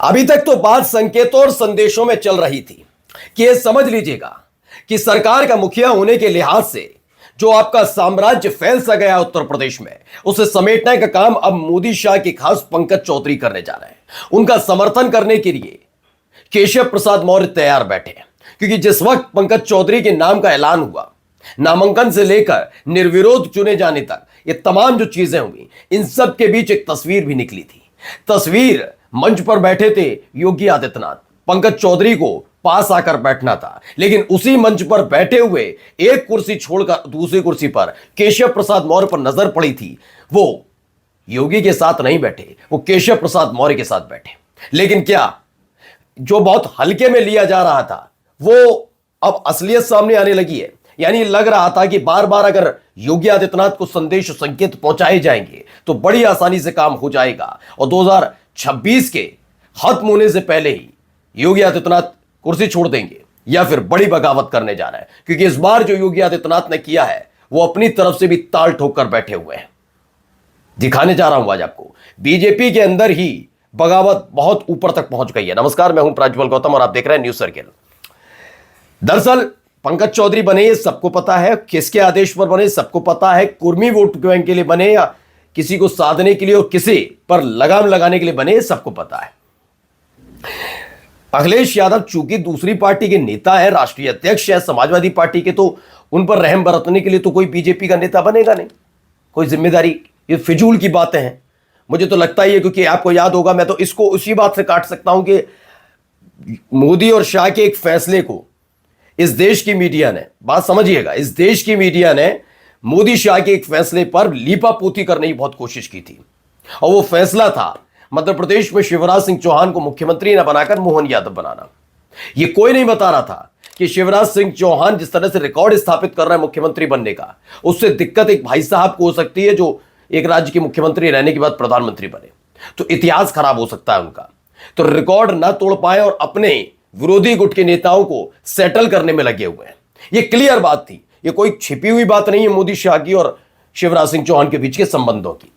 अभी तक तो बात संकेतों और संदेशों में चल रही थी कि ये समझ लीजिएगा कि सरकार का मुखिया होने के लिहाज से जो आपका साम्राज्य फैल सा गया उत्तर प्रदेश में, उसे समेटने का काम अब मोदी शाह के खास पंकज चौधरी करने जा रहे हैं। उनका समर्थन करने के लिए केशव प्रसाद मौर्य तैयार बैठे हैं, क्योंकि जिस वक्त पंकज चौधरी के नाम का ऐलान हुआ, नामांकन से लेकर निर्विरोध चुने जाने तक ये तमाम जो चीजें हुई, इन सब के बीच एक तस्वीर भी निकली थी। तस्वीर मंच पर बैठे थे योगी आदित्यनाथ, पंकज चौधरी को पास आकर बैठना था, लेकिन उसी मंच पर बैठे हुए एक कुर्सी छोड़कर दूसरी कुर्सी पर केशव प्रसाद मौर्य पर नजर पड़ी थी। वो योगी के साथ नहीं बैठे, वो केशव प्रसाद मौर्य के साथ बैठे। लेकिन क्या जो बहुत हल्के में लिया जा रहा था वो अब असलियत सामने आने लगी है। यानी लग रहा था कि बार बार अगर योगी आदित्यनाथ को संदेश संकेत पहुंचाए जाएंगे तो बड़ी आसानी से काम हो जाएगा और 2026 के खत्म होने से पहले ही योगी आदित्यनाथ कुर्सी छोड़ देंगे या फिर बड़ी बगावत करने जा रहा है। क्योंकि इस बार जो योगी आदित्यनाथ ने किया है वो अपनी तरफ से भी ताल ठोक कर बैठे हुए हैं। दिखाने जा रहा हूं आज आपको, बीजेपी के अंदर ही बगावत बहुत ऊपर तक पहुंच गई है। नमस्कार, मैं हूं प्रज्वल गौतम और आप देख रहे हैं न्यूज सर्किल। दरअसल पंकज चौधरी बने ये सबको पता है, किसके आदेश पर बने सबको पता है, कुर्मी वोट बैंक के लिए बने या किसी को साधने के लिए और किसी पर लगाम लगाने के लिए बने, ये सबको पता है। अखिलेश यादव चूंकि दूसरी पार्टी के नेता है, राष्ट्रीय अध्यक्ष है समाजवादी पार्टी के, तो उन पर रहम बरतने के लिए तो कोई बीजेपी का नेता बनेगा नहीं, कोई जिम्मेदारी, ये फिजूल की बातें हैं। मुझे तो लगता ही है, क्योंकि आपको याद होगा, मैं तो इसको उसी बात से काट सकता हूं कि मोदी और शाह के एक फैसले को इस देश की मीडिया ने, बात समझिएगा, इस देश की मीडिया ने मोदी शाह के एक फैसले पर लीपापोती करने की बहुत कोशिश की थी। और वो फैसला था मध्य प्रदेश में शिवराज सिंह चौहान को मुख्यमंत्री न बनाकर मोहन यादव बनाना। ये कोई नहीं बता रहा था कि शिवराज सिंह चौहान जिस तरह से रिकॉर्ड स्थापित कर रहा है मुख्यमंत्री बनने का, उससे दिक्कत एक भाई साहब को हो सकती है जो एक राज्य के मुख्यमंत्री रहने के बाद प्रधानमंत्री बने, तो इतिहास खराब हो सकता है उनका। तो रिकॉर्ड ना तोड़ पाए और अपने विरोधी गुट के नेताओं को सेटल करने में लगे हुए हैं। ये क्लियर बात थी, ये कोई छिपी हुई बात नहीं है मोदी शाह की और शिवराज सिंह चौहान के बीच के संबंधों की।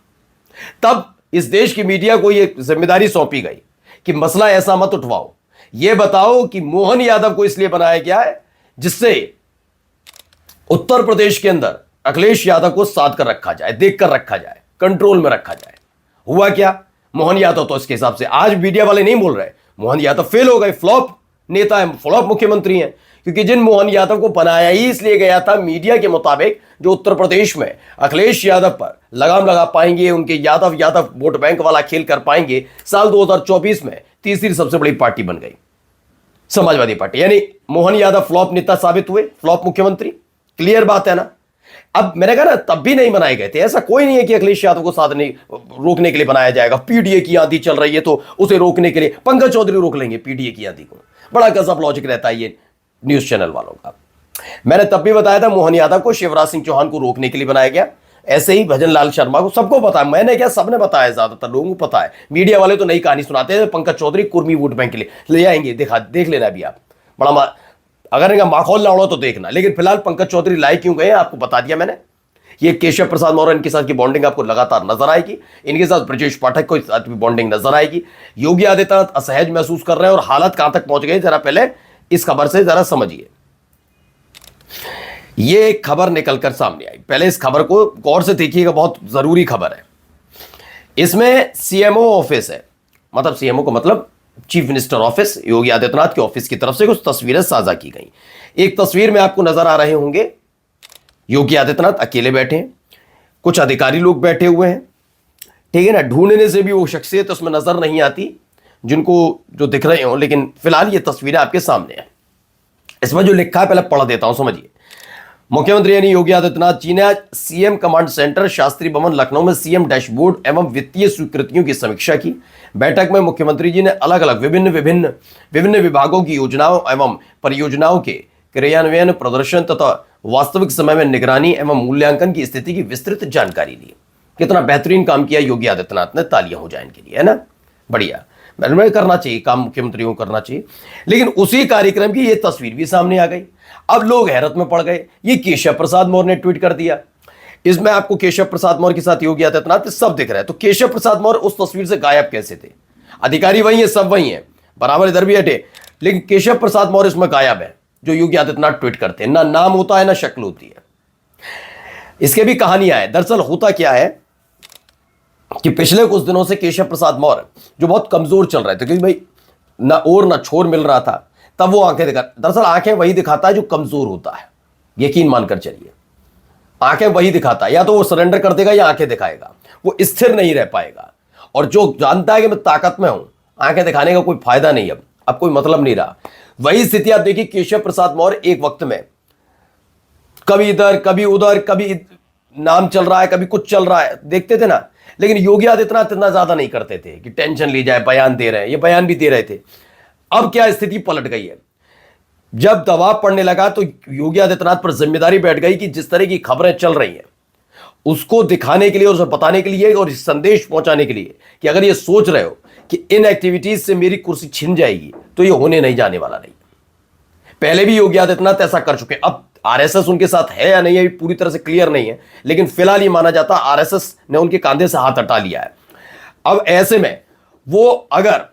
तब इस देश की मीडिया को यह जिम्मेदारी सौंपी गई कि मसला ऐसा मत उठवाओ, यह बताओ कि मोहन यादव को इसलिए बनाया गया है जिससे उत्तर प्रदेश के अंदर अखिलेश यादव को साध कर रखा जाए, देख कर रखा जाए, कंट्रोल में रखा जाए। हुआ क्या, मोहन यादव तो इसके हिसाब से आज मीडिया वाले नहीं बोल रहे मोहन यादव फेल हो गए, फ्लॉप नेता है, फ्लॉप मुख्यमंत्री हैं, क्योंकि जिन मोहन यादव को बनाया ही इसलिए गया था मीडिया के मुताबिक, जो उत्तर प्रदेश में अखिलेश यादव पर लगाम लगा पाएंगे, उनके यादव वोट बैंक वाला खेल कर पाएंगे। साल 2024 में तीसरी सबसे बड़ी पार्टी बन गई समाजवादी पार्टी, यानी मोहन यादव फ्लॉप नेता साबित हुए, फ्लॉप मुख्यमंत्री। क्लियर बात है ना। अब मैंने कहा ना, तब भी नहीं बनाए गए थे। ऐसा कोई नहीं है कि अखिलेश यादव को साधने रोकने के लिए बनाया जाएगा। पीडीए की आंधी चल रही है तो उसे रोकने के लिए पंकज चौधरी रोक लेंगे पीडीए की आंधी को। बड़ा गजब लॉजिक रहता है ये न्यूज चैनल वालों का। मैंने तब भी बताया था मोहन यादव को शिवराज सिंह चौहान को रोकने के लिए बनाया गया। ऐसे ही भजन लाल शर्मा को, सबको पता है, मैंने क्या सबने बताया, ज्यादातर लोगों को पता है। मीडिया वाले तो नई कहानी सुनाते हैं, पंकज चौधरी कुर्मी वोट बैंक के लिए ले आएंगे, देख लेना अभी आप। बड़ा अगर इनका माहौल ना उड़ो तो देखना। लेकिन फिलहाल पंकज चौधरी लाए क्यों गए आपको बता दिया मैंने। ये केशव प्रसाद मौर्य इनके साथ की बॉन्डिंग आपको लगातार नजर आएगी, इनके साथ ब्रजेश पाठक को साथ भी बॉन्डिंग नजर आएगी। योगी आदित्यनाथ असहज महसूस कर रहे हैं और हालत कहां तक पहुंच गई, जरा पहले इस खबर से जरा समझिए। ये एक खबर निकलकर सामने आई, पहले इस खबर को गौर से देखिएगा, बहुत जरूरी खबर है। इसमें सीएमओ ऑफिस है, मतलब सीएमओ को मतलब chief minister office, Yogi Adityanath के ऑफिस की तरफ से कुछ तस्वीरें साझा की गई। एक तस्वीर में आपको नजर आ रहे होंगे योगी आदित्यनाथ अकेले बैठे हैं, कुछ अधिकारी लोग बैठे हुए हैं, ठीक है ना। ढूंढने से भी वो शख्सियत उसमें नजर नहीं आती जिनको जो दिख रहे हो, लेकिन फिलहाल ये तस्वीरें आपके सामने है। इसमें जो लिखा है पहले पढ़ देता हूं, समझिए। मुख्यमंत्री यानी योगी आदित्यनाथ जी ने आज सीएम कमांड सेंटर शास्त्री भवन लखनऊ में सीएम डैशबोर्ड एवं वित्तीय स्वीकृतियों की समीक्षा की। बैठक में मुख्यमंत्री जी ने अलग अलग विभिन्न विभागों की योजनाओं एवं परियोजनाओं के क्रियान्वयन, प्रदर्शन तथा वास्तविक समय में निगरानी एवं मूल्यांकन की स्थिति की विस्तृत जानकारी ली। कितना बेहतरीन काम किया योगी आदित्यनाथ ने, तालियां हो जाए इनके लिए, है ना। बढ़िया, मैंने करना चाहिए काम, मुख्यमंत्रियों को करना चाहिए। लेकिन उसी कार्यक्रम की ये तस्वीर भी सामने आ गई। अब लोग हैरत में पड़ गए। ये केशव प्रसाद मौर्य ने ट्वीट कर दिया। इसमें आपको केशव प्रसाद मौर्य के साथ योगी आदित्यनाथ सब दिख रहा है। तो केशव प्रसाद मौर्य उस तस्वीर से गायब कैसे थे? अधिकारी वही है, सब वही है, बराबर इधर भी हटे, लेकिन केशव प्रसाद मौर्य इसमें गायब है, जो योगी आदित्यनाथ ट्वीट करते हैं। ना नाम होता है ना शक्ल होती है। इसके भी कहानियां हैं। दरअसल होता क्या है कि पिछले कुछ दिनों से केशव प्रसाद मौर्य जो बहुत कमजोर चल रहे थे, क्योंकि भाई ना और ना छोर मिल रहा था, तब वो आंखें दिखा, दरअसल आंखें वही दिखाता है जो कमजोर होता है, यकीन मानकर चलिए। आंखें वही दिखाता है, या तो वो सरेंडर कर देगा या आंखें दिखाएगा, वो स्थिर नहीं रह पाएगा। और जो जानता है कि मैं ताकत में हूं, आंखें दिखाने का कोई फायदा नहीं, अब कोई मतलब नहीं रहा। वही स्थिति आप देखिए, केशव प्रसाद मौर्य एक वक्त में कभी इधर कभी उधर, कभी नाम चल रहा है कभी कुछ चल रहा है, देखते थे ना। लेकिन योगी आदित्यनाथ इतना ज्यादा नहीं करते थे कि टेंशन ली जाए, बयान दे रहे हैं, ये बयान भी दे रहे थे। अब क्या स्थिति पलट गई है, जब दबाव पड़ने लगा तो योगी आदित्यनाथ पर जिम्मेदारी बैठ गई कि जिस तरह की खबरें चल रही हैं उसको दिखाने के लिए और उसे बताने के लिए और संदेश पहुंचाने के लिए कि अगर ये सोच रहे हो कि इन एक्टिविटीज से मेरी कुर्सी छिन जाएगी तो ये होने नहीं जाने वाला नहीं। पहले भी योगी आदित्यनाथ ऐसा कर चुके। अब आरएसएस उनके साथ है या नहीं है पूरी तरह से क्लियर नहीं है, लेकिन फिलहाल ये माना जाता आरएसएस ने उनके कंधे से हाथ हटा लिया है। अब ऐसे में वो अगर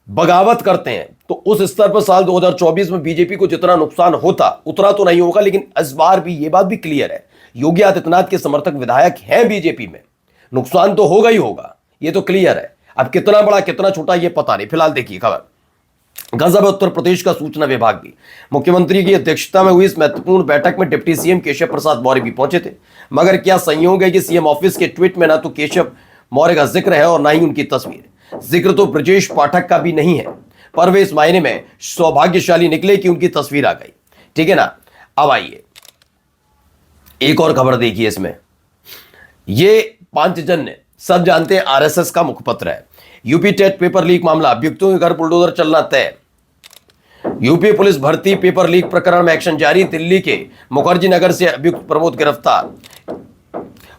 बगावत करते हैं तो उस स्तर पर साल 2024 में बीजेपी को जितना नुकसान होता उतना तो नहीं होगा, लेकिन इस बार भी ये बात भी क्लियर है, योगी आदित्यनाथ के समर्थक विधायक हैं बीजेपी में, नुकसान तो होगा ही होगा, ये तो क्लियर है। अब कितना बड़ा कितना छोटा ये पता नहीं। फिलहाल देखिए खबर, गजब उत्तर प्रदेश का सूचना विभाग भी। मुख्यमंत्री की अध्यक्षता में हुई इस महत्वपूर्ण बैठक में डिप्टी सीएम केशव प्रसाद मौर्य भी पहुंचे थे, मगर क्या संयोग है कि सीएम ऑफिस के ट्वीट में ना तो केशव मौर्य का जिक्र है और ना ही उनकी तस्वीर। जिक्र तो ब्रजेश पाठक का भी नहीं है, पर वे इस मायने में सौभाग्यशाली निकले कि उनकी तस्वीर आ गई। ठीक है ना। अब आइए एक और खबर देखिए इसमें, ये पांचजन्य सब जानते हैं आरएसएस का मुखपत्र है। यूपी टेट पेपर लीक मामला, अभियुक्तों के घर बुलडोजर चलना तय। यूपी पुलिस भर्ती पेपर लीक प्रकरण में एक्शन जारी, दिल्ली के मुखर्जी नगर से अभियुक्त प्रमोद गिरफ्तार।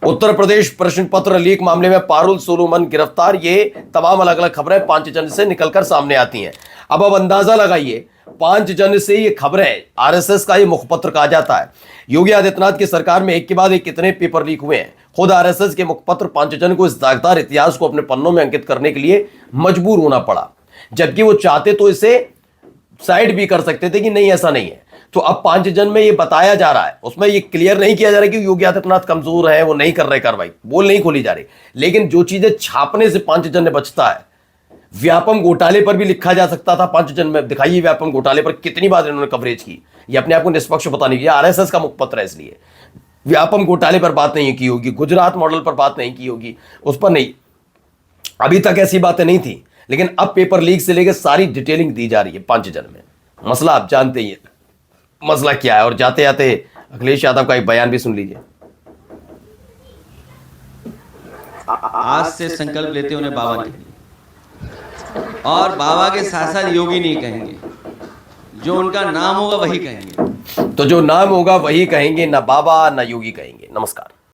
उत्तर प्रदेश प्रश्न पत्र लीक मामले में पारुल सोलोमन गिरफ्तार। ये तमाम अलग अलग खबरें पांचजन्य से निकलकर सामने आती हैं। अब अंदाजा लगाइए, पांचजन्य से ये खबरें आरएसएस का ये मुखपत्र कहा जाता है। योगी आदित्यनाथ की सरकार में एक के बाद एक कितने पेपर लीक हुए हैं। खुद आरएसएस के मुखपत्र पांचजन्य को इस दागदार इतिहास को अपने पन्नों में अंकित करने के लिए मजबूर होना पड़ा, जबकि वो चाहते तो इसे साइड भी कर सकते थे कि नहीं ऐसा नहीं है। तो अब पांचजन्य में ये बताया जा रहा है, उसमें ये क्लियर नहीं किया जा रहा कि योगी आदित्यनाथ कमजोर है, वो नहीं कर रहे कार्रवाई, बोल नहीं खोली जा रही। लेकिन जो चीजें छापने से पांचजन्य बचता है, व्यापम घोटाले पर भी लिखा जा सकता था पांचजन्य में। दिखाइए व्यापम घोटाले पर कितनी बार इन्होंने कवरेज की, ये अपने आप को निष्पक्ष पता नहीं किया। आरएसएस का मुखपत्र है इसलिए व्यापम घोटाले पर बात नहीं की होगी, गुजरात मॉडल पर बात नहीं की होगी, उस पर नहीं, अभी तक ऐसी बातें नहीं थी। लेकिन अब पेपर लीक से लेकर सारी डिटेलिंग दी जा रही है पांचजन्य में। मसला आप जानते ही मसला क्या है। और जाते जाते अखिलेश यादव का एक बयान भी सुन लीजिए। आज से संकल्प लेते उन्हें बाबा नहीं, और बाबा के साथ साथ योगी नहीं कहेंगे, जो उनका नाम होगा वही कहेंगे। तो जो नाम होगा वही कहेंगे, ना बाबा ना योगी कहेंगे। नमस्कार।